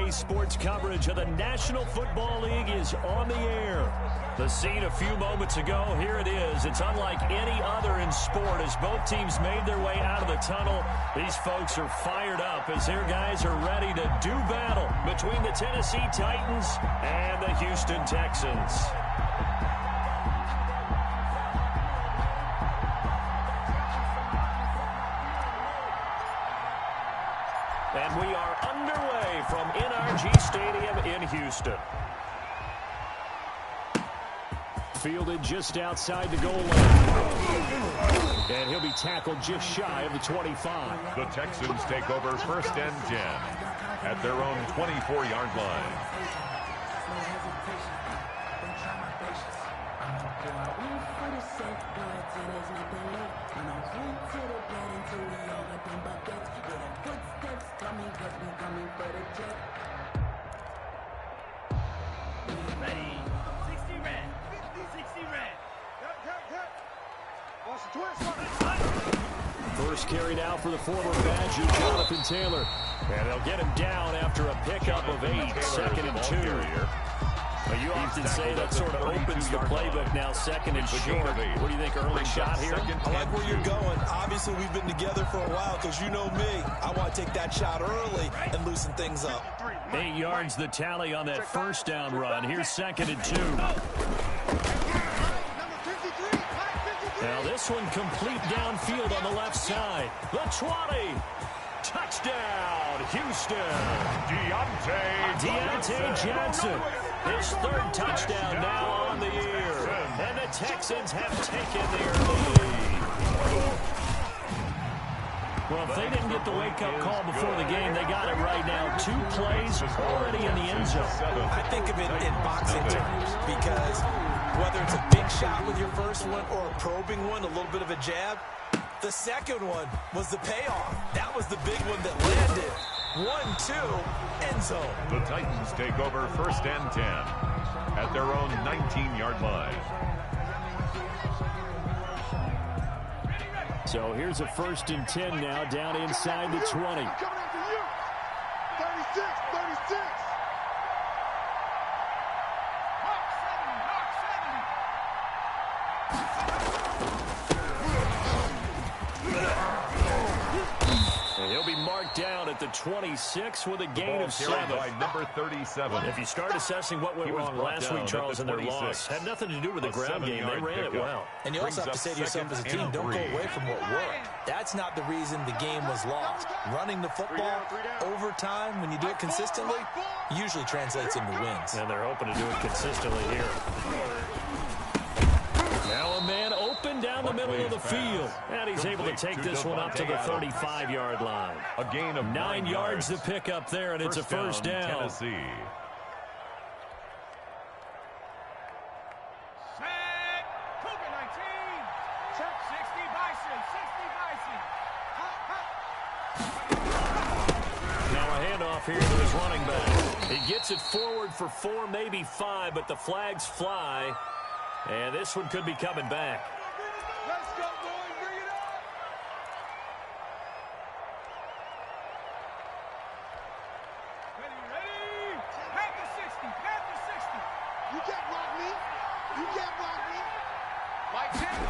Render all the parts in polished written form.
Today's sports coverage of the National Football League is on the air. The scene a few moments ago, here it is. It's unlike any other in sport as both teams made their way out of the tunnel. These folks are fired up as their guys are ready to do battle between the Tennessee Titans and the Houston Texans. And we are underway from NRG Stadium in Houston. Fielded just outside the goal line. And he'll be tackled just shy of the 25. The Texans take over 1st and 10 at their own 24-yard line. Ready, 60 red, 60 red. First carried out for the former Badger, Jonathan Taylor. And they'll get him down after a pickup of 8, 2nd and 2. Well, you often say that sort of opens the playbook now, 2nd and short. What do you think, early shot here? I like where you're going. Obviously, we've been together for a while because you know me. I want to take that shot early and loosen things up. 8 yards the tally on that first down run. Here's 2nd and 2. Now this one complete downfield on the left side. The 20. Touchdown, Houston. Deontay Johnson. His 3rd touchdown now on the year. And the Texans have taken their lead. Well, if they didn't get the wake-up call before the game, they got it right now. 2 plays already in the end zone. I think of it in boxing terms because whether it's a big shot with your first one or a probing one, a little bit of a jab, the second one was the payoff. That was the big one that landed. 1-2, end zone. The Titans take over 1st and 10 at their own 19-yard line. So here's a 1st and 10 now, down inside the 20. 36, 36. And he'll be marked down at the 26 with a gain of 7. By number 37. If you start assessing what went wrong last week, Charles, in their loss, had nothing to do with the ground game. They ran it well. And you also have to say to yourself as a team, don't go away from what worked. That's not the reason the game was lost. Running the football over time, when you do it consistently, usually translates into wins. And they're hoping to do it consistently here. Now a man open down the middle of the field. And he's able to take this one up to the 35-yard line. A gain of 9 yards to pick up there, and it's a first down. Tennessee. Set, Cougar 19. Check 60 Bison, 60 Bison. Now a handoff here to his running back. He gets it forward for 4, maybe 5, but the flags fly. And this one could be coming back. Let's go, boys. Bring it up. Ready. Panther 60, Panther 60. You can't block me. You can't block me. Mike Taylor.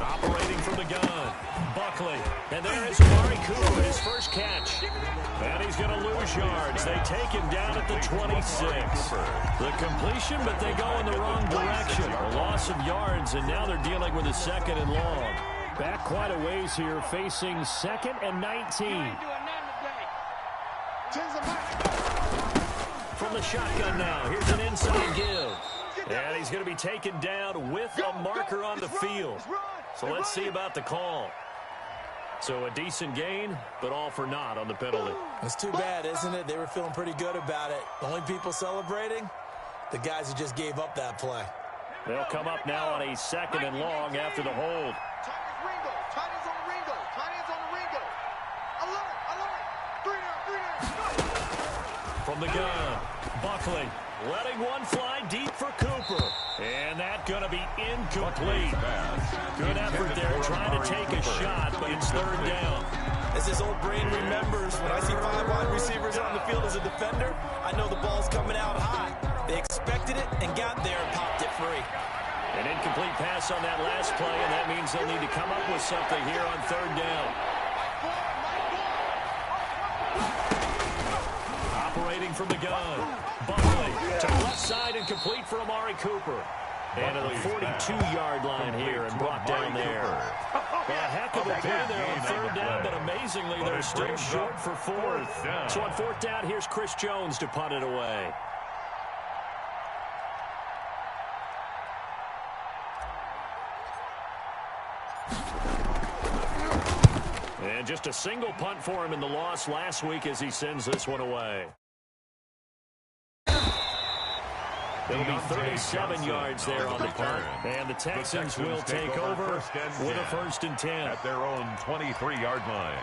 Operating from the gun. Buckley. And there is Amari Cooper, his first catch. And he's going to lose yards. They take him down at the 26. The completion, but they go in the wrong direction. A loss of yards, and now they're dealing with a 2nd and long. Back quite a ways here, facing 2nd and 19. From the shotgun now, here's an inside give. And he's going to be taken down with a marker on the field. So let's see about the call. So a decent gain, but all for naught on the penalty. It's too bad, isn't it? They were feeling pretty good about it. The only people celebrating, the guys who just gave up that play. They'll come up now on a 2nd and long after the hold. Titans on the Ringo. Titans on the Ringo. Alert. 3 down. From the gun, Buckley letting one fly deep for Cooper. And that going to be incomplete. Good effort there trying to take a shot, but it's 3rd down. As his old brain remembers, when I see 5 wide receivers on the field as a defender, I know the ball's coming out high. They expected it and got there and popped it free. An incomplete pass on that last play, and that means they'll need to come up with something here on third down. Operating from the gun. Buckley to the left side and complete for Amari Cooper. And to the 42-yard line here and brought down there. Well, a heck of a play there on third down, but amazingly, they're still short for fourth. So on fourth down, here's Chris Jones to punt it away. And just a single punt for him in the loss last week as he sends this one away. It'll be 37 yards there on the punt. And the Texans will take over with a 1st and 10. At their own 23-yard line.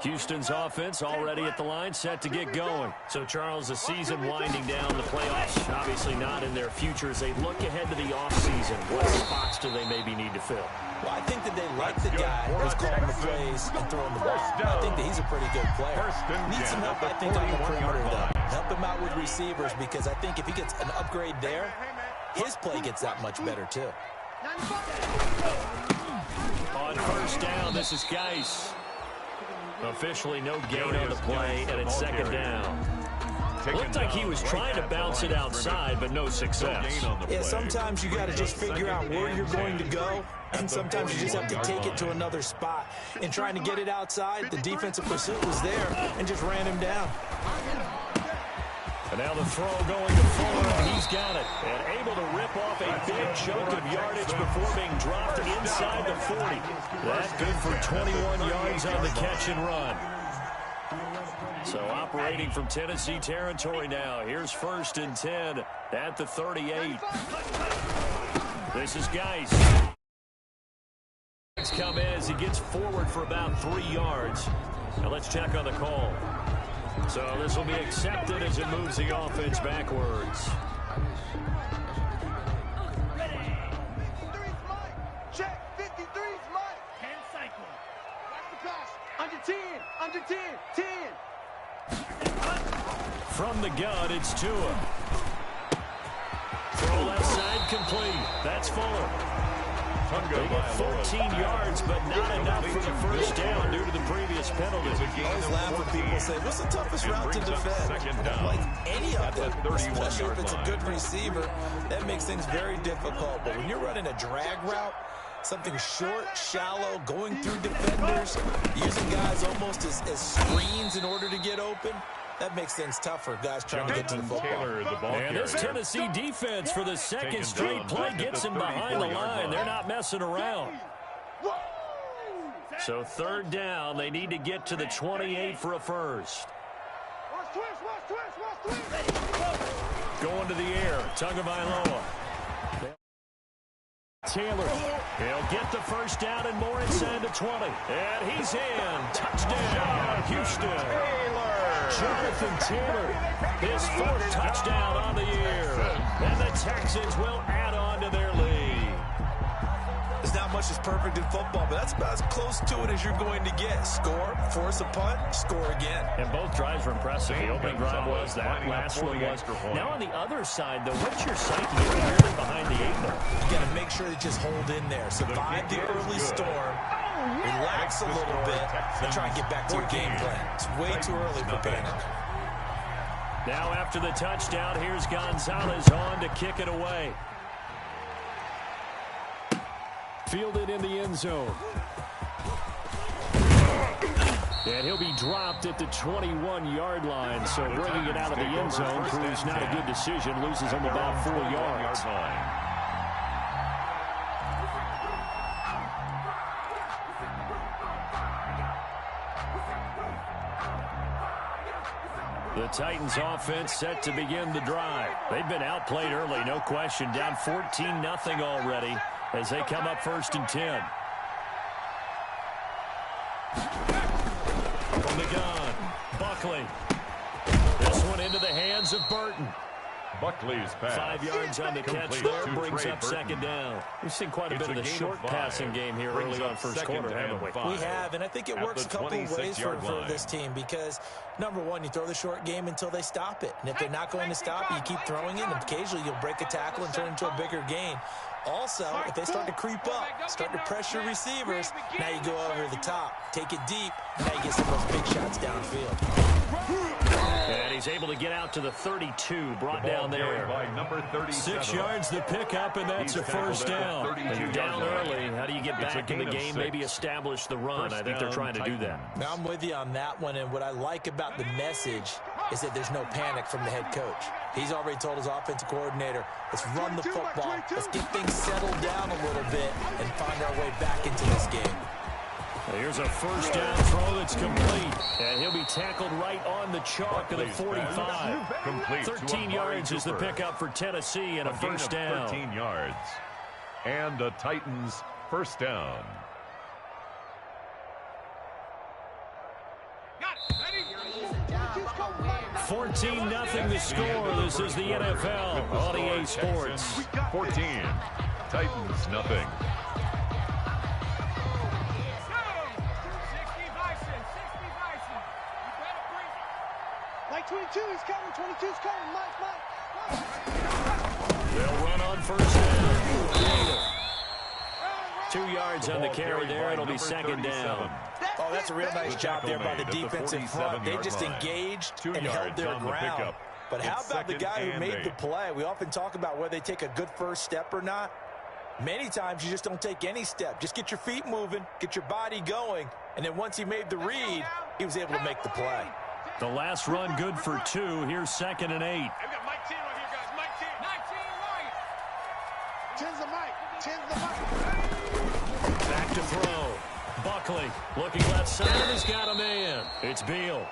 Houston's offense already at the line, set to get going. So, Charles, the season winding down, the playoffs obviously not in their future. As they look ahead to the offseason, what spots do they maybe need to fill? Well, I think that they like the guy who's calling the plays and throwing the ball. I think that he's a pretty good player. Needs some help, I think, on the perimeter, though. Help him out with receivers, because I think if he gets an upgrade there, his play gets that much better, too. On first down, this is Geis. Officially no gain on the play, and it's 2nd down. Looked like he was trying to bounce it outside, but no success. Yeah, sometimes you got to just figure out where you're going to go, and sometimes you just have to take it to another spot. In trying to get it outside, the defensive pursuit was there and just ran him down. And now the throw going to Fuller. He's got it. And able to rip off a big chunk of yardage before being dropped inside the 40. That's good for 21 yards on the catch and run. So operating from Tennessee territory now. Here's 1st and 10 at the 38. This is Geis. Come in as he gets forward for about 3 yards. Now let's check on the call. So this will be accepted as it moves the offense backwards. Check, 53's Mike. 10 cycle. Watch the pass. Under 10, under 10, 10. From the gun, it's Tua. Throw left side complete. That's Fuller. They get 14 yards, but not enough for the first down due to the previous penalty. I always laugh when people say, what's the toughest route to defend? Like any of them, especially if it's a good receiver, that makes things very difficult. But when you're running a drag route, something short, shallow, going through defenders, using guys almost as screens in order to get open, that makes things tough for guys trying to get to the football. And this Tennessee defense for the 2nd straight play gets him behind the line. They're not messing around. So 3rd down, they need to get to the 28 for a first. Going to the air, Tagovailoa. Taylor, he'll get the first down and more inside the 20. And he's in. Touchdown, Houston. Jonathan Taylor, his 4th touchdown on the year. And the Texans will add on to their lead. There's not much that's perfect in football, but that's about as close to it as you're going to get. Score, force a punt, score again. And both drives were impressive. The opening drive was, that last one was. Now on the other side, though, what's your psyche if you're really behind the 8 there? You got to make sure to just hold in there. Survive the early storm. Relax a little bit and try and get back to your game plan. It's way too early for panic. Now after the touchdown, here's Gonzalez on to kick it away. Fielded in the end zone. And he'll be dropped at the 21-yard line. So bringing it out of the end zone proves not a good decision. Loses him about 4 yards. The Titans offense set to begin the drive. They've been outplayed early, no question. Down 14-0 already as they come up 1st and 10. From the gun, Buckley. This one into the hands of Burton. Buckley's pass. 5 yards on the catch Complete there, to brings Trey up Burton. second down. We've seen quite a It's bit of the a gain short of 5. passing game here Brings early on up first second quarter, haven't we? and 5. We have, and I think it At works the a couple of ways for 26-yard line. this team because, number one, you throw the short game until they stop it. And if they're not going to stop it, you keep throwing it, and occasionally you'll break a tackle and turn into a bigger gain. Also, if they start to creep up, start to pressure receivers, now you go over the top, take it deep, now you get some of those big shots downfield. And he's able to get out to the 32, brought down there. By number 37. 6 yards the pickup, and that's a first down. You're down early. How do you get It's a back in the gain of game, 6. maybe establish the run? First I think they're down, trying to do that. Now, I'm with you on that one, and what I like about the message is that there's no panic from the head coach. He's already told his offensive coordinator, let's run the football, let's get things settled down a little bit and find our way back into this game. Here's a first down throw that's complete, and he'll be tackled right on the chalk of the 45. Complete 13 yards is the pickup for Tennessee and a first down. 13 yards. And the Titans first down. Got it. Ready? 14-0 the score. This is the NFL on EA Sports. 14. Titans nothing. Mike 22, he's coming. 22's coming. Mike. They'll run on first down. 2 yards on the carry there. It'll be second down. Oh, that's a real nice job there by the defensive front. They just engaged and held their ground. But how about the guy who made the play? We often talk about whether they take a good first step or not. Many times you just don't take any step. Just get your feet moving, get your body going, and then once he made the read, he was able to make the play. The last run good for 2. Here's second and 8. I've got Mike 10 right here, guys. Mike 10. 19 Mike. 10's the Mike. 10's the Mike. Back to throw. Buckley looking left side. He's got a man. It's Beal.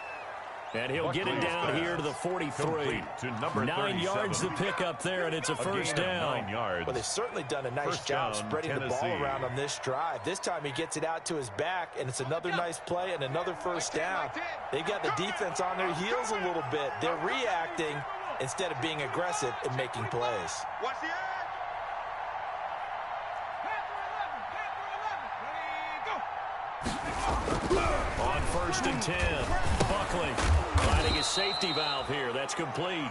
And he'll get it down here to the 43. To number 9 yards the 37. pickup there, and it's a first gain of down. 9 yards. Well, they've certainly done a nice First job down, spreading the ball Tennessee. around on this drive. This time he gets it out to his back, and it's another nice play and another first down. They've got the defense on their heels a little bit. They're reacting instead of being aggressive and making plays. Watch the edge. Panther 11. Panther 11. Ready, go. On first and 10. Buckley finding his safety valve here. That's complete.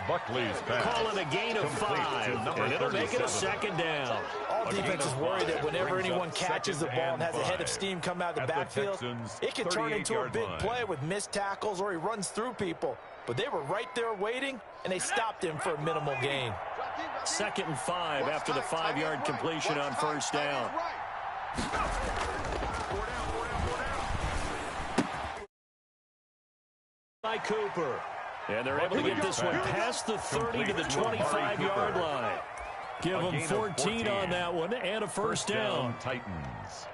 Buckley's pass. Call it a gain of Complete 5, to number and it'll make it a 37. second down. All A gain defenses of worry 5 that whenever brings anyone up catches the second ball and has a head of and steam come out of the at the backfield, Texans' it can turn into a 38-yard big line. play with missed tackles or he runs through people. But they were right there waiting, and they stopped him for a minimal gain. Second and 5 after the 5-yard completion on first down. By Cooper. And they're able to get this one past the 30 to the 25-yard line. Give them 14 on that one and a first down. Titans.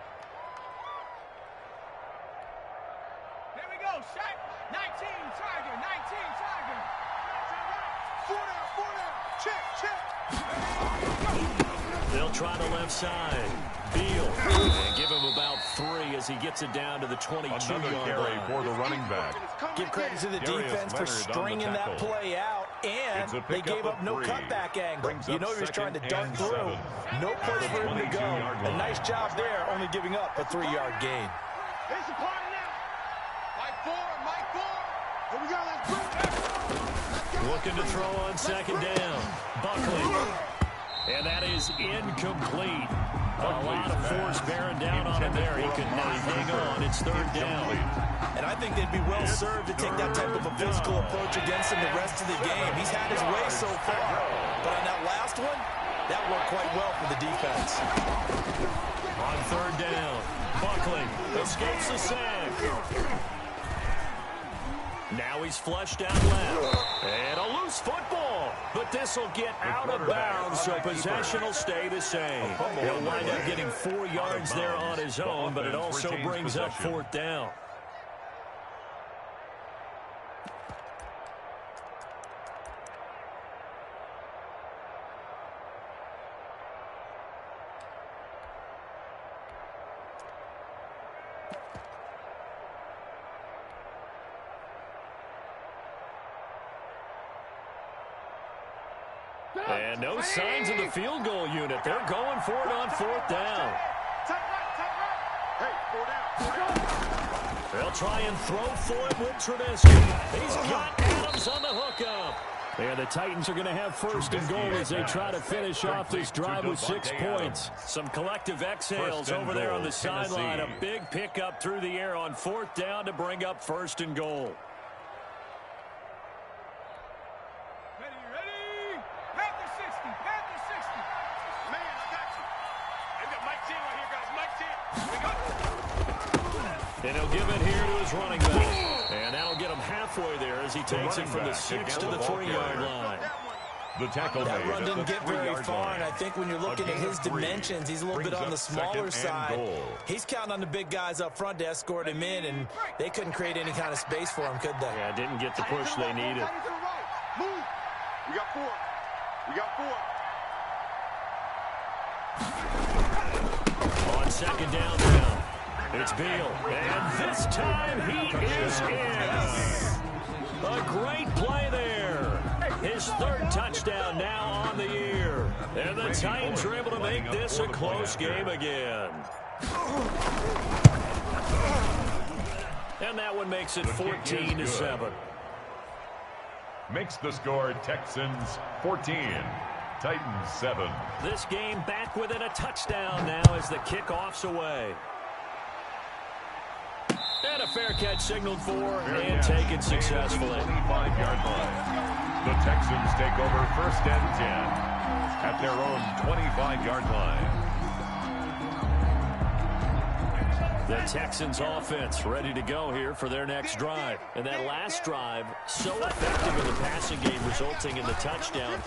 Here we go. Shot. 19 Tiger. 19 Tiger. 4 down. Check. They'll try the left side. Beal. And give him about 3 as he gets it down to the 22-yard Another carry line. for the running back. Give credit to the Darius defense for Leonard on the stringing that tackle. play out, and It's a they pickup gave up of no 3. cutback angle. Brings You up know he was trying to second dart and through. 7. No place for him to go. 22-yard A line. nice job there, only giving up a 3-yard gain. It's a party now. Mike 4. Here we go. Let's go. Looking to throw on second down. Buckley. And that is incomplete. A lot of force bearing down on him there. He could not hang on. It's third down. And I think they'd be well served to take that type of a physical approach against him the rest of the game. He's had his way so far. But on that last one, that worked quite well for the defense. On third down, Buckley escapes the sack. Now he's flushed out left. And a loose football. But this will get out of bounds, so possession will stay the same. He'll wind up getting 4 yards there on his own, but it also brings up fourth down. And no signs of the field goal unit. They're going for it on 4th down. Hey, 4 down. They'll try and throw for it with Trubisky. He's got Adams on the hookup. And the Titans are going to have 1st and goal as they try to finish off this drive with 6 points. Some collective exhales over there on the sideline. A big pickup through the air on 4th down to bring up 1st and goal. Ready? Panther 60. Panther 60. Man, I got you. They got Mike 10 right here, guys. Mike 10. We got it. And he'll give it here to his running back. And that'll get him halfway there as he takes it from the 6 to the 3-yard line. The tackle That made run at didn't the get very 3-yard far, line. and I think when you're looking at his dimensions, he's a little bit on the smaller side. He's counting on the big guys up front to escort him in, and they couldn't create any kind of space for him, could they? Yeah, didn't get the push they needed. Move. We got 4. We got 4. On 2nd down now. It's Beal, and this time he is in. A great play there. His 3rd touchdown now on the year. And the Titans are able to make this a close game again. And that one makes it 14-7. Makes the score Texans 14, Titans 7. This game back within a touchdown now as the kickoff's away. And a fair catch signaled for and taken successfully. 25-yard line. The Texans take over 1st and 10 at their own 25-yard line. The Texans offense ready to go here for their next drive. And that last drive, so effective in the passing game, resulting in the touchdown.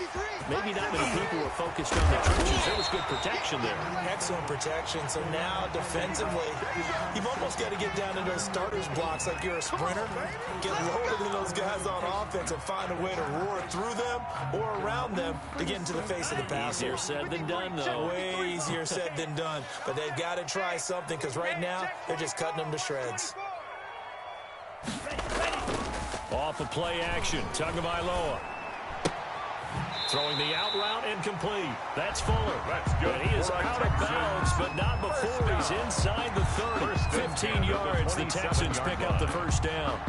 Maybe not many people were focused on the trenches. There was good protection there. Excellent protection. So now defensively, you've almost got to get down into those starters blocks like you're a sprinter. Get lower than those guys on offense and find a way to roar through them or around them to get into the face of the passer. Easier said than done, though. Way easier said than done. But they've got to try something because right now, they're just cutting them to shreds. Off of play action, Tagovailoa. Throwing the out route incomplete. That's Fuller. That's good. And he is out of bounds, but not before he's inside the 30. 15 yards, the Texans pick up the 1st down.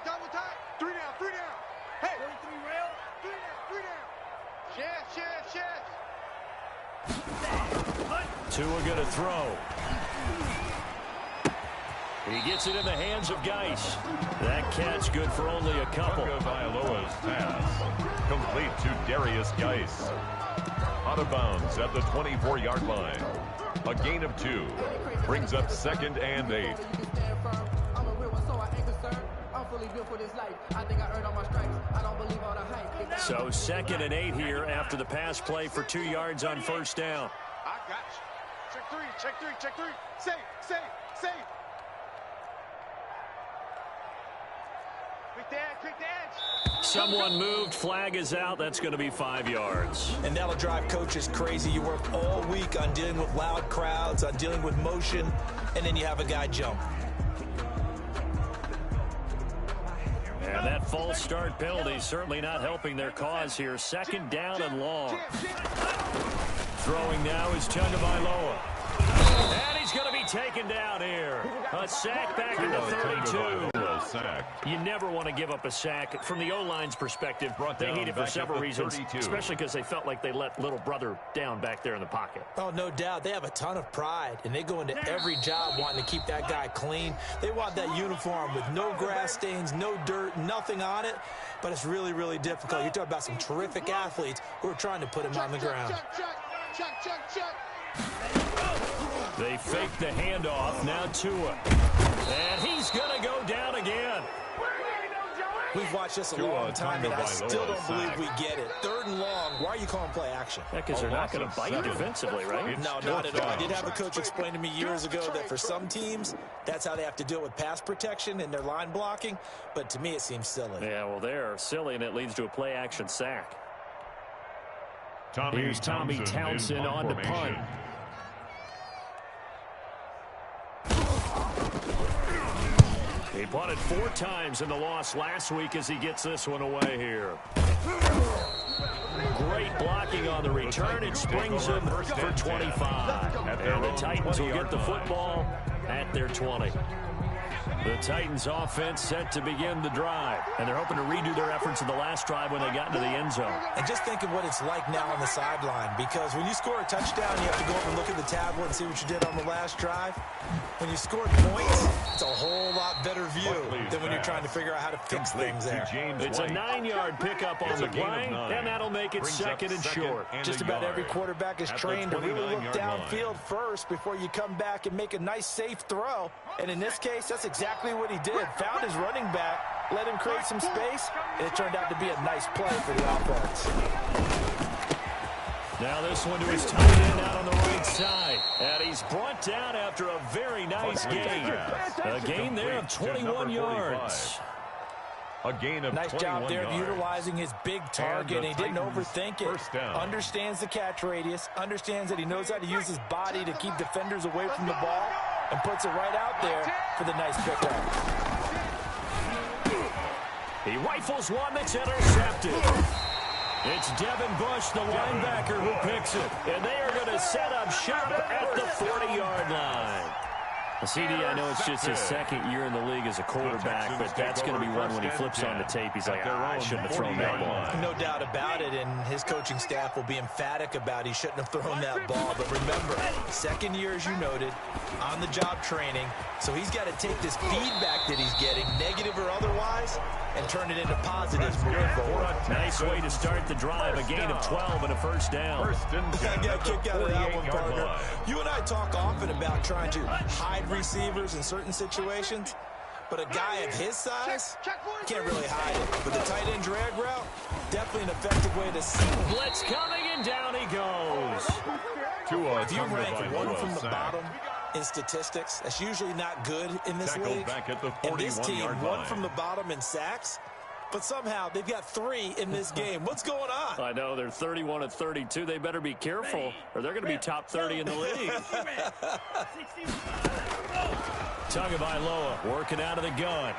Double tight. 3 down. Hey. 43 rail. 3 down. Chance. Tua going to throw. He gets it in the hands of Geis. That catch good for only a couple. Tagovailoa's pass complete to Darius Geis. Out of bounds at the 24-yard line. A gain of 2 brings up 2nd and 8. So 2nd and 8 here after the pass play for 2 yards on 1st down. I got you. Check 3. Safe. Quick the edge. Someone moved. Flag is out. That's going to be 5 yards. And that'll drive coaches crazy. You work all week on dealing with loud crowds, on dealing with motion, and then you have a guy jump. And that false start penalty certainly not helping their cause here. 2nd down and long. Throwing now is Tagovailoa. And he's going to be taken down here. A sack back at the 32. You never want to give up a sack. From the O-line's perspective, they hate it for several reasons, especially because they felt like they let little brother down back there in the pocket. Oh, no doubt. They have a ton of pride, and they go into every job wanting to keep that guy clean. They want that uniform with no grass stains, no dirt, nothing on it, but it's really, really difficult. You're talking about some terrific athletes who are trying to put him on the ground. Check. They fake the handoff. Now Tua. And he's going to go down again. We've watched this a long time, and I still don't believe we get it. 3rd and long. Why are you calling play action? Because they're not going to bite defensively, right? No, not at all. I did have a coach explain to me years ago that for some teams, that's how they have to deal with pass protection and their line blocking. But to me, it seems silly. Yeah, well, they're silly, and it leads to a play action sack. Here's Tommy Townsend on to punt. He punted 4 times in the loss last week as he gets this one away here. Great blocking on the return. It springs him for 25. And the Titans will get the football at their 20. The Titans offense set to begin the drive. And they're hoping to redo their efforts in the last drive when they got into the end zone. And just think of what it's like now on the sideline. Because when you score a touchdown, you have to go over and look at the tablet and see what you did on the last drive. When you score points, it's a whole lot better view than when you're trying to figure out how to fix things there. It's a 9-yard pickup on the play, and that'll make it second and short. Just about every quarterback is trained to really look downfield first before you come back and make a nice, safe throw. And in this case, that's exactly what he did. Found his running back, let him create some space, and it turned out to be a nice play for the offense. Now this one to his tight end out on the right side. And he's brought down after a very nice gain. A gain there of 21 yards. A gain of nice job there utilizing his big target. He didn't overthink it. Understands the catch radius. Understands that he knows how to use his body to keep defenders away from the ball. And puts it right out there for the nice pickup. He rifles one that's intercepted. It's Devin Bush, the linebacker, who picks it. And they are going to set up shop at the 40-yard line. CD, I know it's just his second year in the league as a quarterback, but that's going to be one when he flips on the tape. He's like, I shouldn't have thrown that ball. No doubt about it, and his coaching staff will be emphatic about he shouldn't have thrown that ball. But remember, second year, as you noted, on-the-job training, so he's got to take this feedback that he's getting, negative or otherwise, and turn it into positives moving forward. Nice way to start the drive, a gain of 12 and a first down. I got a kick out of that one, partner. You and I talk often about trying to hide receivers in certain situations, but a guy of his size can't really hide it. But the tight end drag route, definitely an effective way to see. Blitz coming, and down he goes. If you rank one from the bottom in statistics, that's usually not good in this league. And this team, one from the bottom in sacks, but somehow they've got 3 in this game. What's going on? I know, they're 31 of 32. They better be careful, or they're going to be top 30 in the league. Tagovailoa working out of the gun.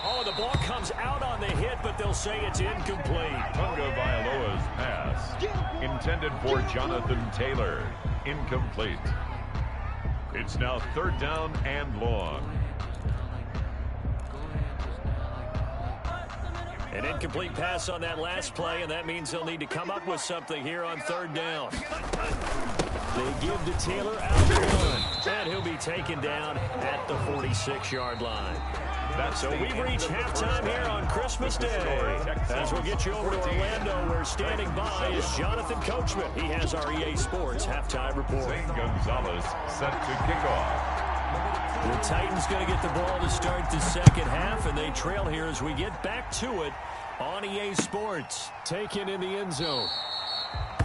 Oh, the ball comes out on the hit, but they'll say it's incomplete. Tagovailoa's pass, intended for Jonathan Taylor, incomplete. It's now 3rd down and long. An incomplete pass on that last play, and that means they'll need to come up with something here on 3rd down. They give to Taylor out the gun, and he'll be taken down at the 46-yard line. So we've reached halftime here on Christmas Day. As we'll get you over to Orlando, where standing by is Jonathan Coachman. He has our EA Sports halftime report. Zane Gonzalez set to kick off. The Titans going to get the ball to start the second half, and they trail here as we get back to it on EA Sports. Taken in the end zone.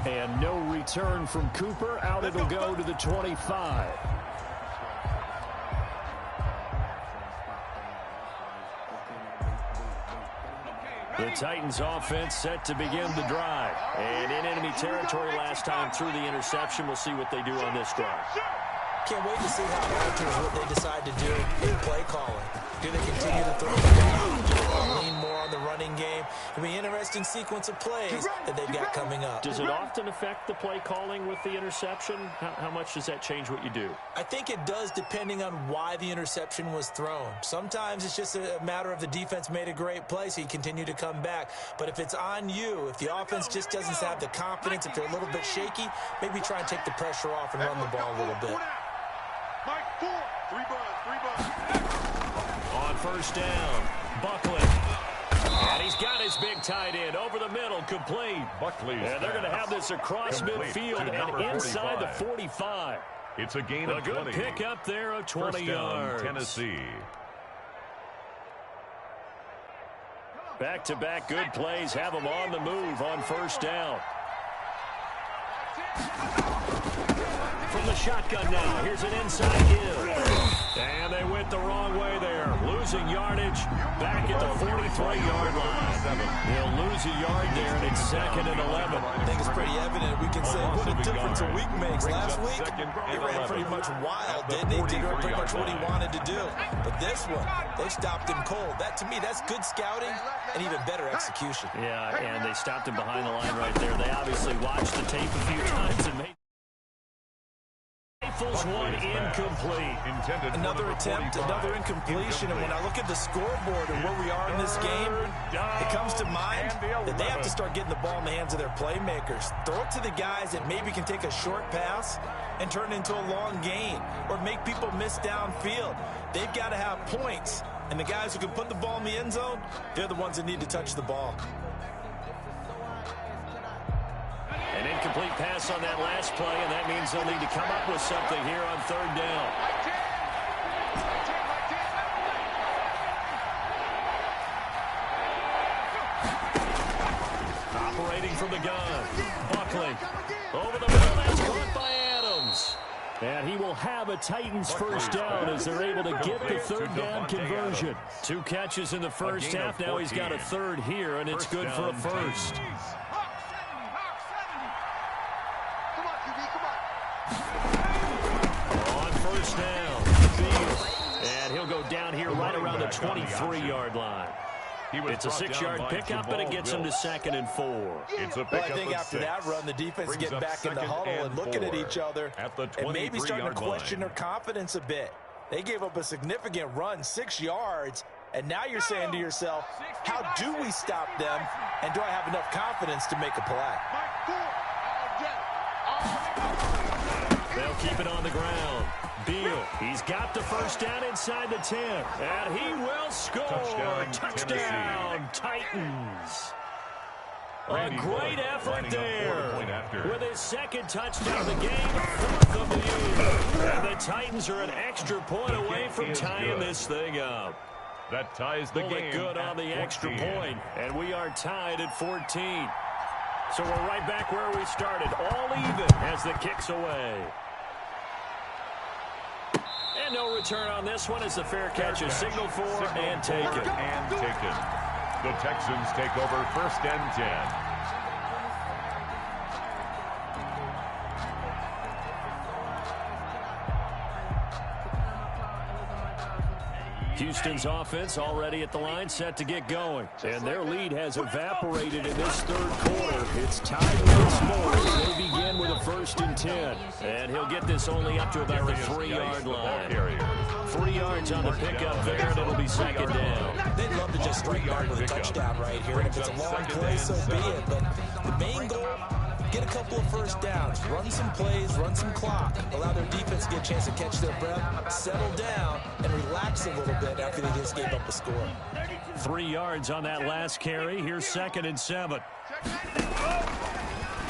And no return from Cooper. Out it'll go to the 25. The Titans offense set to begin the drive. And in enemy territory last time through the interception. We'll see what they do on this drive. Can't wait to see how it alters what they decide to do in play calling. Do they continue to throw the ball? Do they lean more on the running game? It'll be an interesting sequence of plays that they've got coming up. Does it often affect the play calling with the interception? How much does that change what you do? I think it does, depending on why the interception was thrown. Sometimes it's just a matter of the defense made a great play, so you continue to come back. But if it's on you, if the offense just doesn't have the confidence, if they're a little bit shaky, maybe try and take the pressure off and run the ball a little bit. Mike, 4. 3 buns. On 1st down, Buckley. And he's got his big tight end over the middle, complete. And they're going to have this across midfield and inside the 45. It's a gain of 20. A good pick up there of 20 yards. Tennessee. Back-to-back good plays have them on the move on 1st down. From the shotgun now. Here's an inside give. And they went the wrong way there. Losing yardage back at the 43-yard line. They'll lose a yard there, and it's 2nd and 11. I think it's pretty evident. We can say what a difference a week makes. Last week, he ran pretty much wild, didn't he? Did pretty much what he wanted to do. But this one, they stopped him cold. That, to me, that's good scouting and even better execution. Yeah, and they stopped him behind the line right there. They obviously watched the tape a few times and made one incomplete. Another attempt, another incompletion, and when I look at the scoreboard and where we are in this game, it comes to mind that they have to start getting the ball in the hands of their playmakers. Throw it to the guys that maybe can take a short pass and turn it into a long gain or make people miss downfield. They've got to have points, and the guys who can put the ball in the end zone, they're the ones that need to touch the ball. An incomplete pass on that last play, and that means they'll need to come up with something here on 3rd down. Operating from the gun. Buckley. Over the middle. That's caught by Adams. And he will have a Titans first down as they're able to get the 3rd down conversion. 2 catches in the first half. Now he's got a 3rd here, and it's good for a first. On first down, and he'll go down here right around the 23-yard line. It's a 6-yard pickup, but it gets him to 2nd and 4. Well, I think after that run, the defense get back in the huddle and looking at each other and maybe starting to question their confidence a bit. They gave up a significant run, 6 yards, and now you're saying to yourself, how do we stop them, and do I have enough confidence to make a play? They'll keep it on the ground. Beal, he's got the first down inside the 10. And he will score. Touchdown, Titans. A great effort there. With his 2nd touchdown of the game, 4th of the year. And the Titans are an extra point away from tying this thing up. That ties the game. Good on the extra point. And we are tied at 14. So we're right back where we started, all even as the kick's away. And no return on this one as the fair catch is signaled for and taken. The Texans take over 1st and 10. Houston's offense already at the line, set to get going. And their lead has evaporated in this 3rd quarter. It's tied once more as they begin with a 1st and 10. And he'll get this only up to about the 3-yard line. 3 yards on the pickup there, and it'll be 2nd down. They'd love to just strike out with a touchdown right here. And if it's a long play, so be it. But the main goal, get a couple of first downs, run some plays, run some clock, allow their defense to get a chance to catch their breath, settle down, and relax a little bit after they just gave up a score. 3 yards on that last carry. Here's 2nd and 7.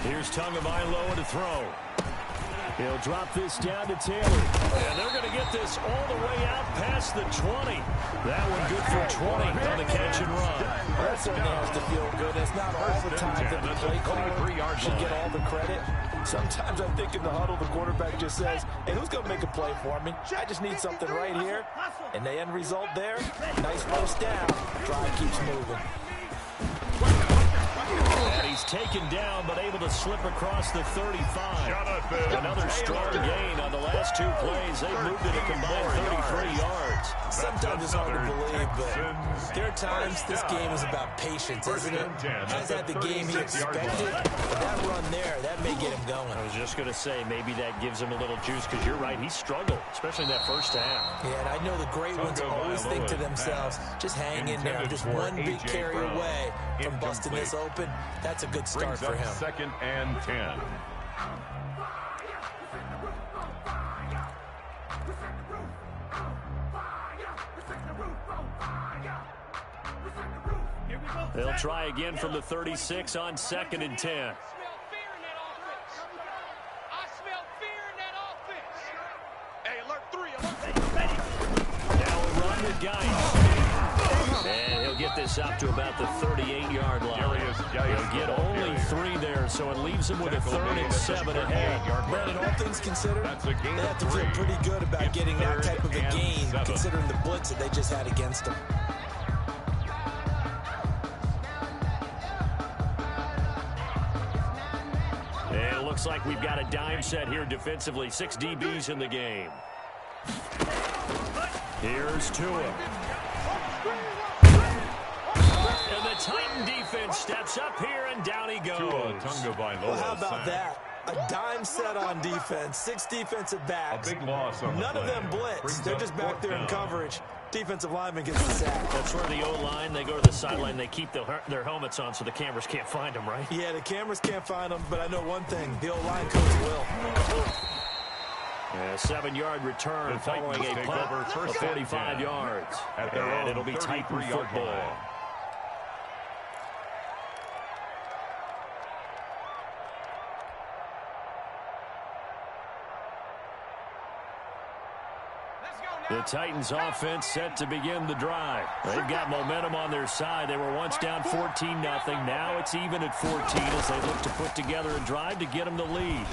Here's Tagovailoa to throw. He'll drop this down to Taylor. And they're going to get this all the way out past the 20. That one good for 20 on the catch and run. That certainly has to feel good. It's not all the time that the play caller should get all the credit. Sometimes I think in the huddle, the quarterback just says, hey, who's going to make a play for me? I just need something right here. And the end result there, nice first down. Drive keeps moving. And he's taken down, but able to slip across the 35. Another strong gain on the last 2 plays. They've moved it a combined 33 yards. Sometimes it's hard to believe, but there are times this game is about patience, isn't it? Has had the game he expected, but that run there, that may get him going. I was just going to say, maybe that gives him a little juice, because you're right, he struggled, especially in that first half. Yeah, and I know the great ones always think to themselves, just hang in there, just one big carry away from busting this open. That's a good start for him. 2nd and 10. They'll try again from the 36 on 2nd and 10. Now a run with Geis. And he'll get this up to about the 38-yard line. He'll get only 3 there, so it leaves him with a 3rd and 7 ahead. But in all things considered, they have to feel pretty good about getting that type of a gain, considering the blitz that they just had against them. And it looks like we've got a dime set here defensively. 6 DBs in the game. Here's Tua. And the Titan defense steps up here, and down he goes. Well, how about that? A dime set on defense, 6 defensive backs. A big loss on None of them blitz. They're just back there in coverage. Defensive lineman gets the sack. That's where the O-line, they go to the sideline, they keep their helmets on so the cameras can't find them, right? Yeah, the cameras can't find them, but I know one thing. The O-line coach will. A 7-yard return following a punt of 45 yards. And it'll be Titan football. The Titans offense set to begin the drive. They've got momentum on their side. They were once down 14-0. Now it's even at 14 as they look to put together a drive to get them the lead.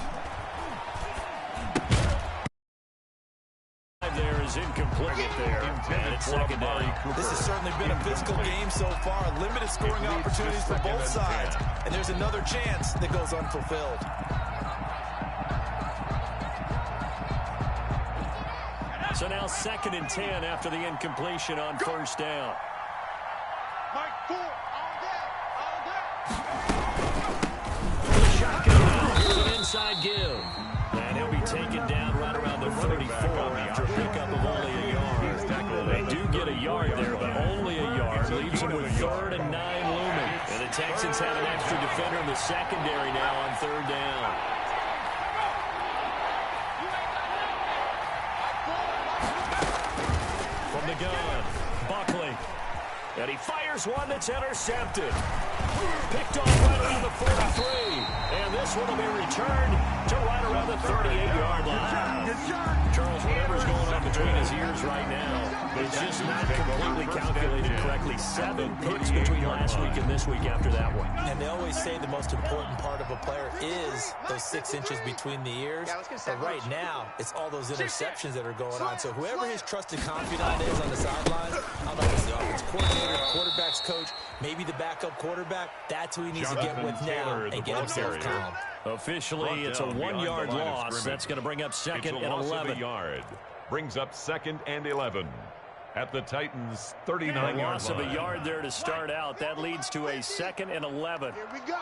There is incomplete there. And it's second down. This has certainly been a physical game so far. Limited scoring opportunities for both sides. And there's another chance that goes unfulfilled. So now 2nd and 10 after the incompletion on 1st down. Shotgun now. Here's an inside give. And he'll be taken down right around the 34 after a pickup of only a yard. They do get a yard there, but only a yard. Leaves them with 3rd and 9 looming. And the Texans have an extra defender in the secondary now on 3rd down. The gun, Buckley, and he fires one that's intercepted. Picked off right around the 43, and this one will be returned to right around the 38-yard line. Charles, whatever's going on between his ears right now, it's just not completely calculated correctly. 7 picks between last week and this week after that one. And they always say the most important part of a player is those 6 inches between the ears. But right now, it's all those interceptions that are going on. So whoever his trusted confidant is on the sideline, I don't know if it's the offense coordinator, quarterback's coach, maybe the backup quarterback, that's who he needs to get with now and get himself calm. Officially, it's a 1-yard loss. That's going to bring up 2nd and 11. Brings up 2nd and 11 at the Titans' 39-yard line. Loss of a yard there to start out. That leads to a 2nd and 11. Here we go.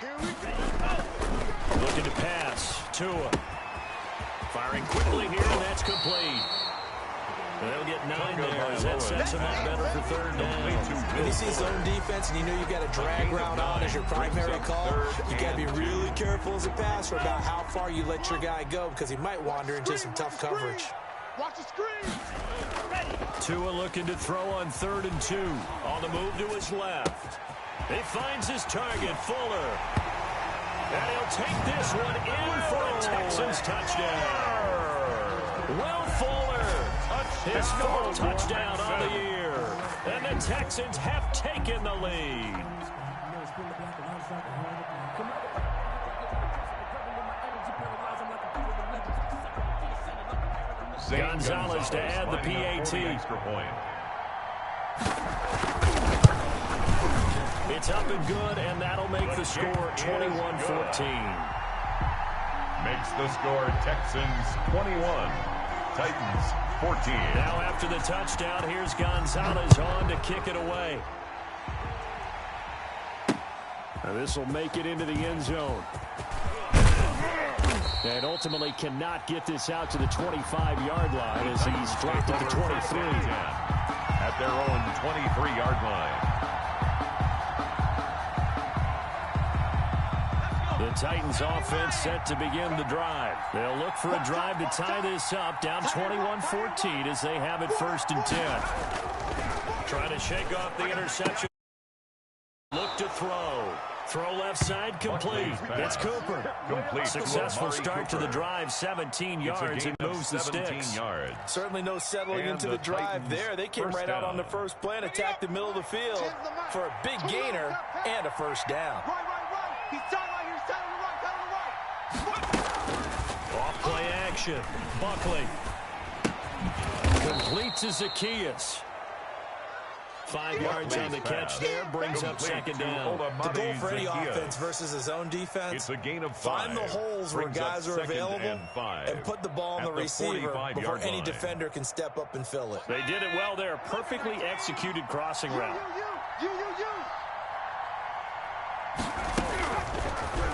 Here we go. Looking to pass. Tua. Firing quickly here, and that's complete. They'll get 9 there as that sets him up better for 3rd down. When you see zone defense and you know you've got a drag route on as your primary call, you got to be really careful as a passer about how far you let your guy go because he might wander into some tough coverage. Watch the screen. Tua looking to throw on 3rd and 2. On the move to his left. He finds his target, Fuller. And he'll take this one in for a Texans touchdown. Will Fuller. His 4th touchdown on the year. And the Texans have taken the lead. Gonzalez to add the PAT. It's up and good, and that'll make the score 21-14. Makes the score Texans 21, Titans 14. Now after the touchdown, here's Gonzalez on to kick it away. Now this will make it into the end zone. And ultimately cannot get this out to the 25-yard line as he's dropped at the 23. At their own 23-yard line. The Titans offense set to begin the drive. They'll look for a drive to tie this up, down 21-14 as they have it 1st and 10. Trying to shake off the interception. Look to throw. Throw left side, complete. It's Cooper. Complete. Successful start to the drive, 17 yards, and moves the sticks. Yards. Certainly no settling And into the the drive Titans there. They came first right out on the down. first play and attacked the middle of the field for a big gainer and a first down. Right. He's sideline here. Side on the right. Off play action. Buckley. Complete to Zacchaeus. 5 yards on the catch there. Brings up second down. The goal for any offense versus his own defense, It's a gain of 5. find the holes where Brings up guys are second available and 5. and put the ball on At the receiver 45 before yard any line. defender can step up and fill it. They did it well there. Perfectly executed crossing route. You.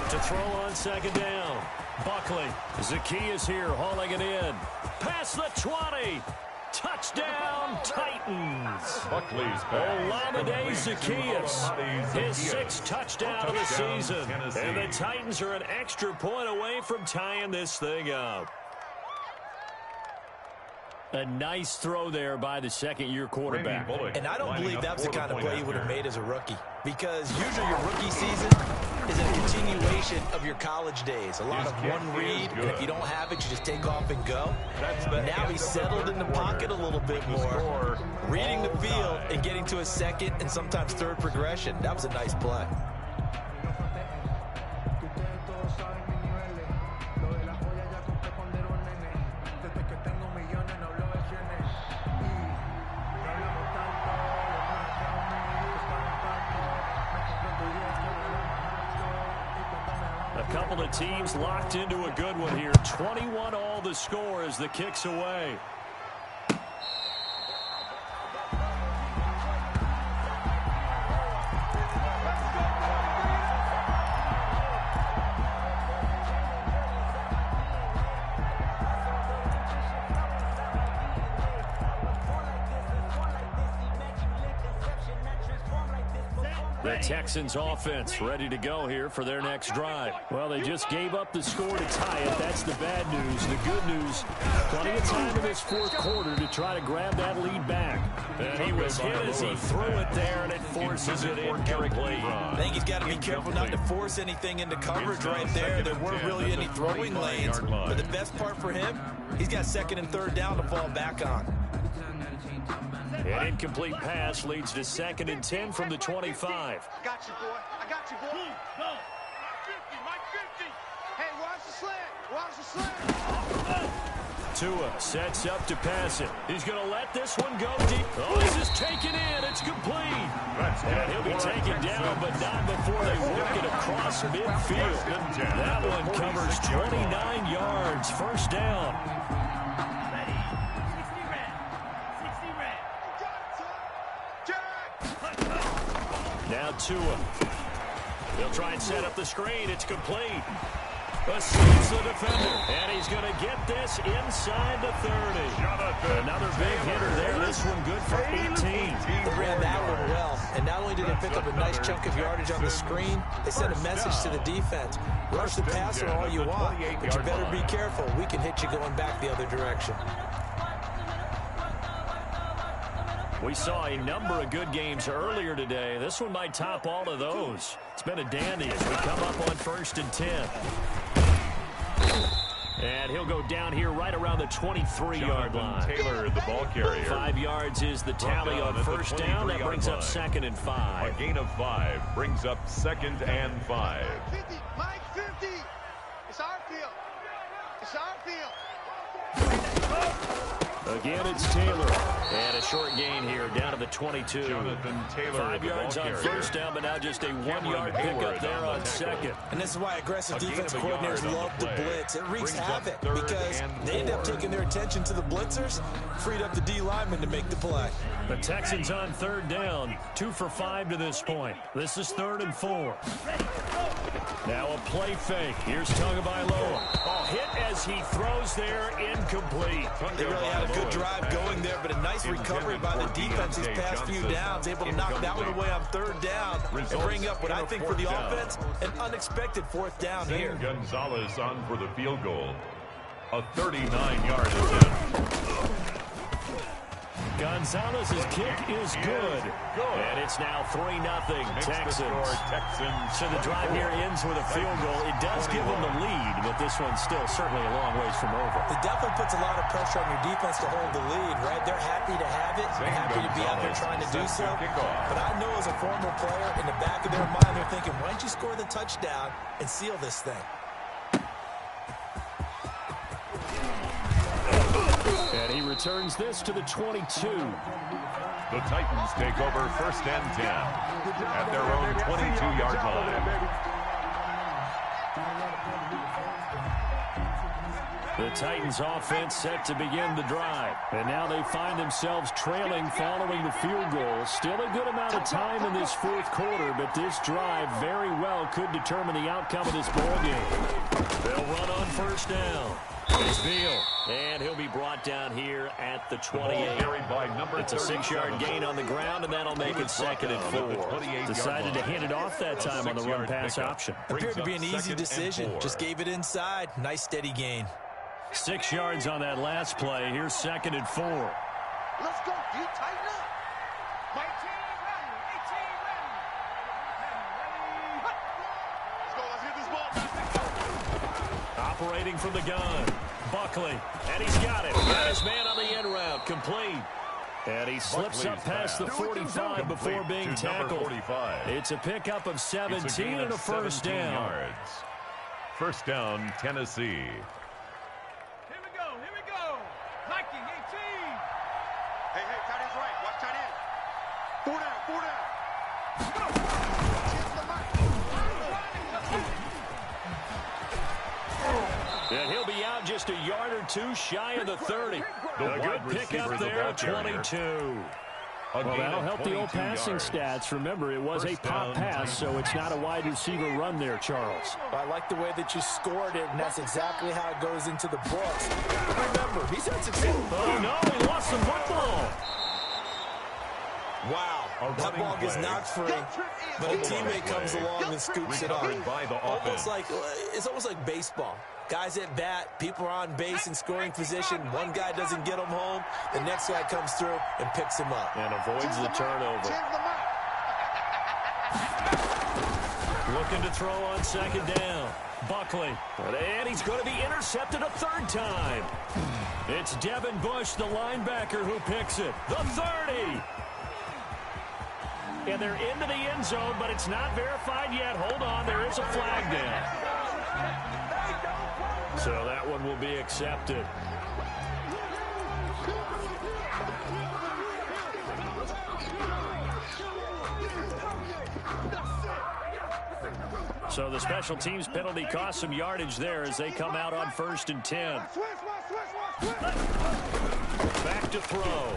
To throw on second down. Buckley. Zacchaeus here hauling it in. Past the 20. Touchdown, Titans. Buckley's pass. Olamide Zacchaeus. His Zacchaeus. 6th touchdown of the Touchdown, season. Tennessee. And the Titans are an extra point away from tying this thing up. A nice throw there by the second-year quarterback. And I don't believe that's the kind of play you would have made as a rookie, because usually your rookie season is a continuation of your college days. A lot of one read, and if you don't have it, you just take off and go. Now he's settled in the pocket a little bit more, reading the field and getting to a second and sometimes third progression. That was a nice play. A couple of teams locked into a good one here. 21 all the score as the kick's away. The Texans offense ready to go here for their next drive. Well, they just gave up the score to tie it. That's the bad news. The good news, plenty of time in this fourth quarter to try to grab that lead back. And he was hit as he threw it there, and it forces it incomplete. I think he's got to be careful not to force anything into coverage right there. There weren't really any throwing lanes. But the best part for him, he's got second and third down to fall back on. An incomplete pass leads to 2nd and 10 from the 25. I got you, boy. Mike 50. Hey, watch the slant. Tua sets up to pass it. He's going to let this one go deep. Oh, this is taken in. It's complete. And he'll be taken down, but not before they work it across midfield. That one covers 29 yards. First down. Now Tua. They'll try and set up the screen. It's complete. Escapes the defender. And he's going to get this inside the 30. Another big hitter there. This one good for 18. They ran that one well. And not only did they pick up a nice chunk of yardage on the screen, they sent a message to the defense. Rush the passer all you want, but you better be careful. We can hit you going back the other direction. We saw a number of good games earlier today. This one might top all of those. It's been a dandy as we come up on 1st and 10. And he'll go down here right around the 23-yard line. Taylor, the ball carrier. 5 yards is the tally on first down. That brings up 2nd and 5. A gain of 5 brings up 2nd and 5. Mike 50. It's our field. It's our field. Again, it's Taylor. And a short gain here, down to the 22. Jonathan Taylor, 5 yards on first down, but now just a 1-yard pickup there on second. And this is why aggressive defensive coordinators love to blitz. It wreaks havoc because they end up taking their attention to the blitzers, freed up the D lineman to make the play. The Texans on 3rd down, 2 for 5 to this point. This is 3rd and 4. Now a play fake. Here's Tagovailoa. Oh, hit as he throws there, incomplete. They really had a good drive going there, but a nice recovery by the defense these past few downs, able to knock that one away on 3rd down and bring up what I think for the offense, an unexpected 4th down here. Gonzalez on for the field goal. A 39-yard attempt. Gonzalez's kick is good. And it's now 3-0 Texans. So the drive here ends with a field goal. It does give them the lead, but this one's still certainly a long ways from over. It definitely puts a lot of pressure on your defense to hold the lead, right? They're happy to have it. They're happy to be out there trying to do so. But I know as a former player, in the back of their mind, they're thinking, why don't you score the touchdown and seal this thing? And he returns this to the 22. The Titans take over 1st and 10 at their own 22-yard line. The Titans offense set to begin the drive. And now they find themselves trailing following the field goal. Still a good amount of time in this 4th quarter, but this drive very well could determine the outcome of this ball game. They'll run on 1st down. It's Beal, and he'll be brought down here at the 28. It's a 6-yard gain on the ground, and that'll make it 2nd and 4. Decided to hand it off that time on the run-pass option. Appeared to be an easy decision. Just gave it inside. Nice steady gain. 6 yards on that last play. Here's 2nd and 4. Let's go, dude. Tighten up. My team ready. 18 ready. Let's go. Let's get this ball. Operating from the gun. Buckley. And he's got it. Got his man on the end route. Complete. And he slips up past the 45 before being tackled. It's a pickup of 17 and a 1st down. 1st down, Tennessee. Here we go. Here we go. Nike 18. Hey, tight end's right. Watch tight end. 4 down. 4 down. And he'll be out just a yard or two shy of the 30. A good pickup there, 22. Well, that'll help the old passing stats. Remember, it was a pop pass, so it's not a wide receiver run there, Charles. I like the way that you scored it, and that's exactly how it goes into the books. Remember, he's had success. Oh, no, he lost the football. Wow, that ball gets knocked free, but a teammate comes along and scoops it up. It's almost like baseball. Guys at bat, people are on base in scoring position. One guy doesn't get him home. The next guy comes through and picks him up. And avoids the turnover. Looking to throw on 2nd down. Buckley. And he's going to be intercepted a 3rd time. It's Devin Bush, the linebacker, who picks it. The 30. And they're into the end zone, but it's not verified yet. Hold on, there is a flag down. So that one will be accepted. So the special teams penalty cost some yardage there as they come out on 1st and 10. Back to throw.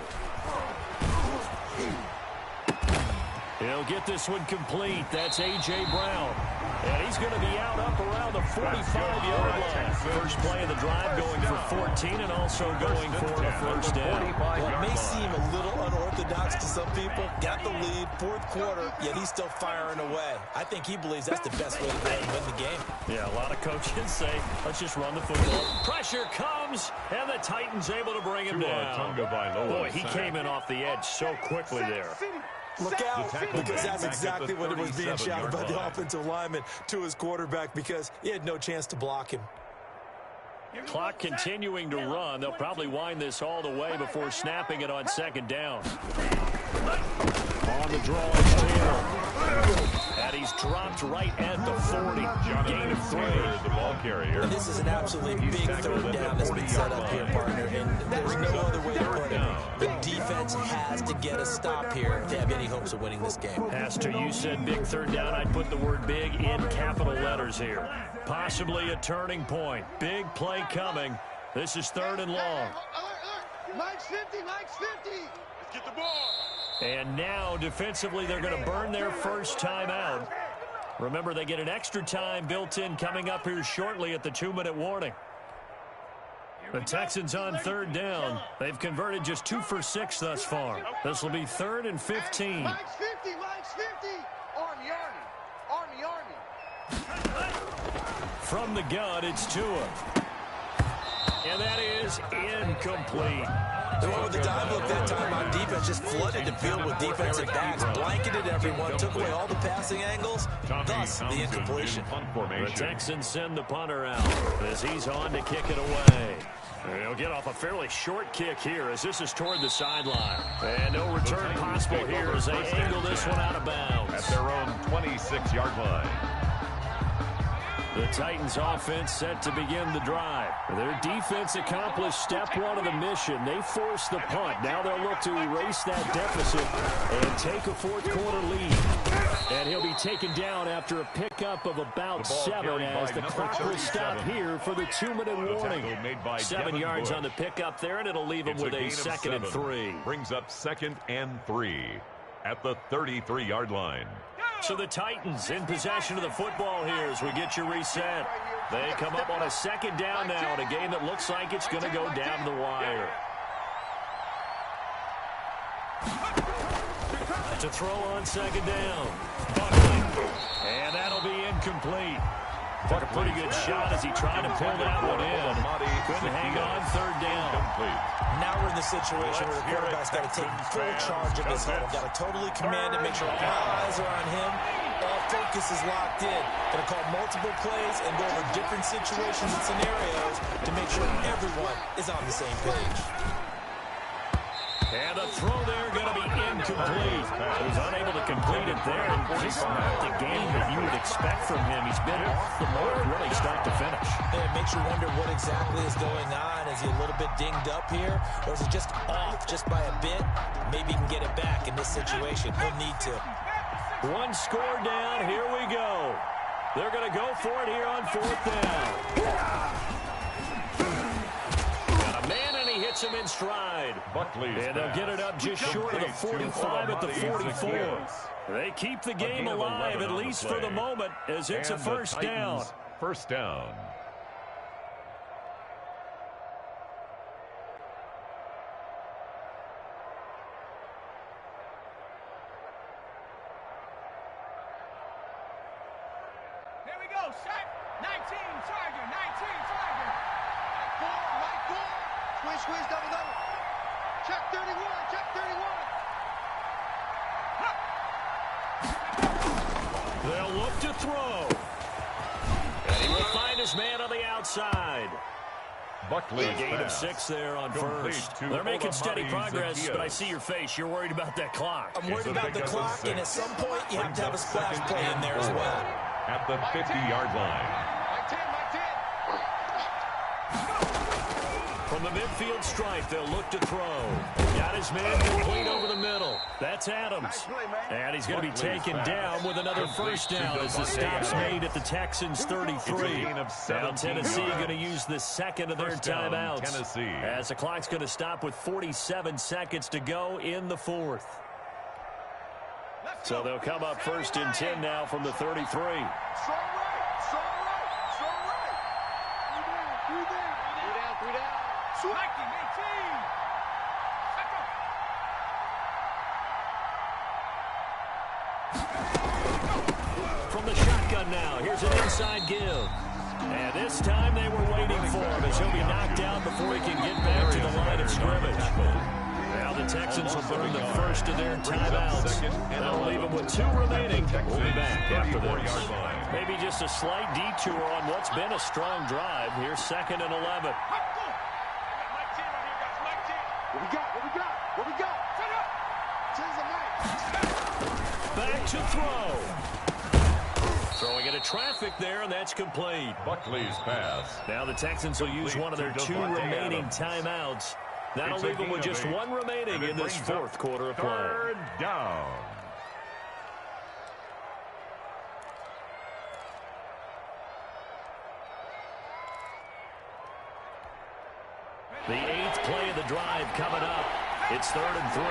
He'll get this one complete. That's A.J. Brown. And he's going to be out up around the 45-yard line. First play of the drive going for 14 and also going for a 1st down. Well, it may seem a little unorthodox to some people. Got the lead, 4th quarter, yet he's still firing away. I think he believes that's the best way to go and win the game. Yeah, a lot of coaches say, let's just run the football. Pressure comes, and the Titans able to bring him down. Boy, he came in off the edge so quickly there. Look out, because that's exactly what it was being shouted by the offensive lineman to his quarterback because he had no chance to block him. Clock continuing to run. They'll probably wind this all the way before snapping it on 2nd down. On the draw is Taylor. And he's dropped right at the 40. Gain of 3. The ball carrier. And this is an absolutely big 3rd down that's been set up here, partner. And there's no other way to put it. The defense has to get a stop here to have any hopes of winning this game. Pastor, you said big 3rd down. I'd put the word big in capital letters here. Possibly a turning point. Big play coming. This is 3rd and long. Mike's 50. Mike's 50. Let's get the ball. And now, defensively, they're going to burn their first time out. Remember, they get an extra time built in coming up here shortly at the 2-minute warning. The Texans on 3rd down. They've converted just 2 for 6 thus far. This will be 3rd and 15. Mike's 50. Mike's 50. Army, Army. Army, Army. From the gun, it's Tua. And that is incomplete. They went with the dive look that time on defense, just flooded the field with defensive backs, blanketed everyone, took away all the passing angles, thus the incompletion. The Texans send the punter out as he's on to kick it away. He'll get off a fairly short kick here as this is toward the sideline. And no return possible here as they angle this one out of bounds. At their own 26-yard line. The Titans offense set to begin the drive. Their defense accomplished step one of the mission. They forced the punt. Now they'll look to erase that deficit and take a fourth-quarter lead. And he'll be taken down after a pickup of about 7 as the clock will stop here for the 2-minute warning. 7 yards on the pickup there, and it'll leave him with a 2nd and 3. Brings up 2nd and 3 at the 33-yard line. So the Titans in possession of the football here as we get you reset. They come up on a 2nd down now in a game that looks like it's going to go down the wire. To throw on 2nd down. Buckley. And that'll be incomplete. Took a pretty good shot as he tried to pull that one in. Couldn't hang on 3rd down. Now we're in the situation where the quarterback's got to take full charge of his huddle. Got to totally command it, make sure all eyes are on him. All focus is locked in. Going to call multiple plays and go over different situations and scenarios to make sure everyone is on the same page. And the throw there going to be incomplete. He's unable to complete it there. And just not the game that you would expect from him. He's been off the mark really start to finish. And it makes you wonder what exactly is going on. Is he a little bit dinged up here? Or is it just off just by a bit? Maybe he can get it back in this situation. He'll need to. One score down. Here we go. They're going to go for it here on 4th down. Hits him in stride. And they'll get it up just short of the 45 at the 44. They keep the game alive, at least for the moment, as it's a 1st down. 1st down. Here we go, shot. 19, Charger, 19, Charger. Right 4. Squeeze, double. Check 31, check 31. They'll look to throw. And he will find his man on the outside. Buckley A gain of 6 there on 1st. They're making steady progress, but I see your face. You're worried about that clock. I'm worried about the clock, and at some point, you have to have a splash play in there as well. At the 50-yard line. From the midfield stripe, they'll look to throw. Got his man complete over the middle. That's Adams. And he's going to be taken down with another 1st down as the stop's made at the Texans' 33. Now Tennessee going to use the 2nd of their timeouts. As the clock's going to stop with 47 seconds to go in the 4th. So they'll come up 1st and 10 now from the 33. Strong right. Three down. Striking 18. From the shotgun now, here's an inside give. And this time they were waiting for him as he'll be knocked out before he can get back to the line of scrimmage. Now the Texans will burn the 1st of their timeouts. That'll leave them with 2 remaining. We'll be back after this. Maybe just a slight detour on what's been a strong drive. Here's 2nd and 11. What we got? Set up. Back to throw. Throwing into traffic there, and that's complete. Buckley's pass. Now the Texans will use one of their 2 remaining timeouts. That'll leave them with just 1 remaining in this 4th quarter of play. 3rd down. The 8th play of the drive coming up. It's 3rd and 3.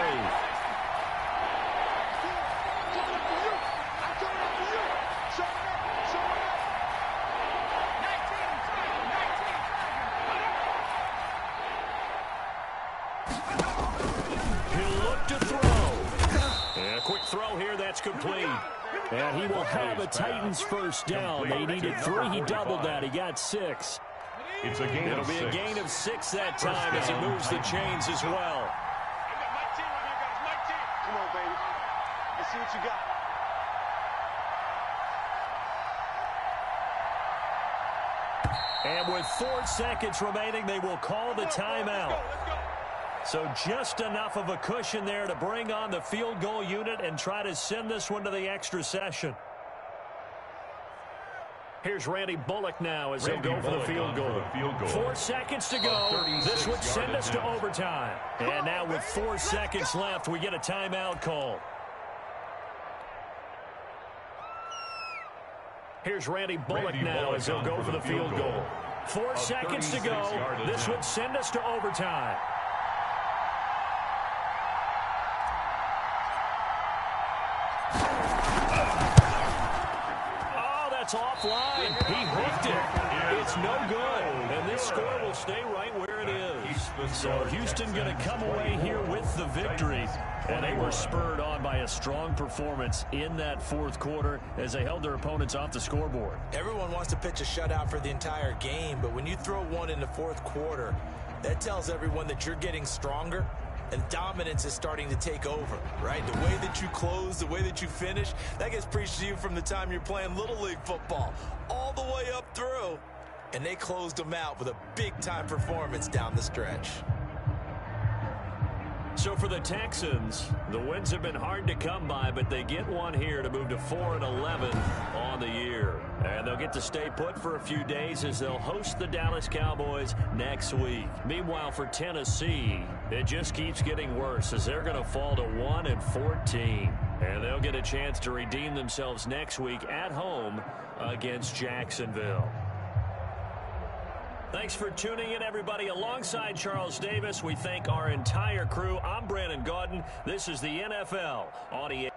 He'll look to throw. And a quick throw here, that's complete. And he will have a Titans 1st down. They needed 3. He doubled that. He got 6. It's a gain It'll of be 6. a gain of 6 that time as he moves the chains as well. I got my team right here, guys. My team. Come on, baby. Let's see what you got. And with 4 seconds remaining, they will call the timeout. Let's go. So just enough of a cushion there to bring on the field goal unit and try to send this one to the extra session. Here's Randy Bullock now as he'll go for the field goal. 4 seconds to go. This would send us to overtime. And now with 4 seconds left, we get a timeout call. Here's Randy Bullock now as he'll go for the field goal. 4 seconds to go. This would send us to overtime. Offline. He hooked it. It's no good. And this score will stay right where it is. So Houston going to come away here with the victory. And they were spurred on by a strong performance in that fourth quarter as they held their opponents off the scoreboard. Everyone wants to pitch a shutout for the entire game, but when you throw one in the fourth quarter, that tells everyone that you're getting stronger. And dominance is starting to take over, right? The way that you close, the way that you finish, that gets preached to you from the time you're playing Little League football all the way up through. And they closed them out with a big-time performance down the stretch. So for the Texans, the wins have been hard to come by, but they get one here to move to 4-11 on the year. And they'll get to stay put for a few days as they'll host the Dallas Cowboys next week. Meanwhile, for Tennessee, it just keeps getting worse as they're going to fall to 1-14. And they'll get a chance to redeem themselves next week at home against Jacksonville. Thanks for tuning in, everybody. Alongside Charles Davis, we thank our entire crew. I'm Brandon Gaudin. This is the NFL on EA.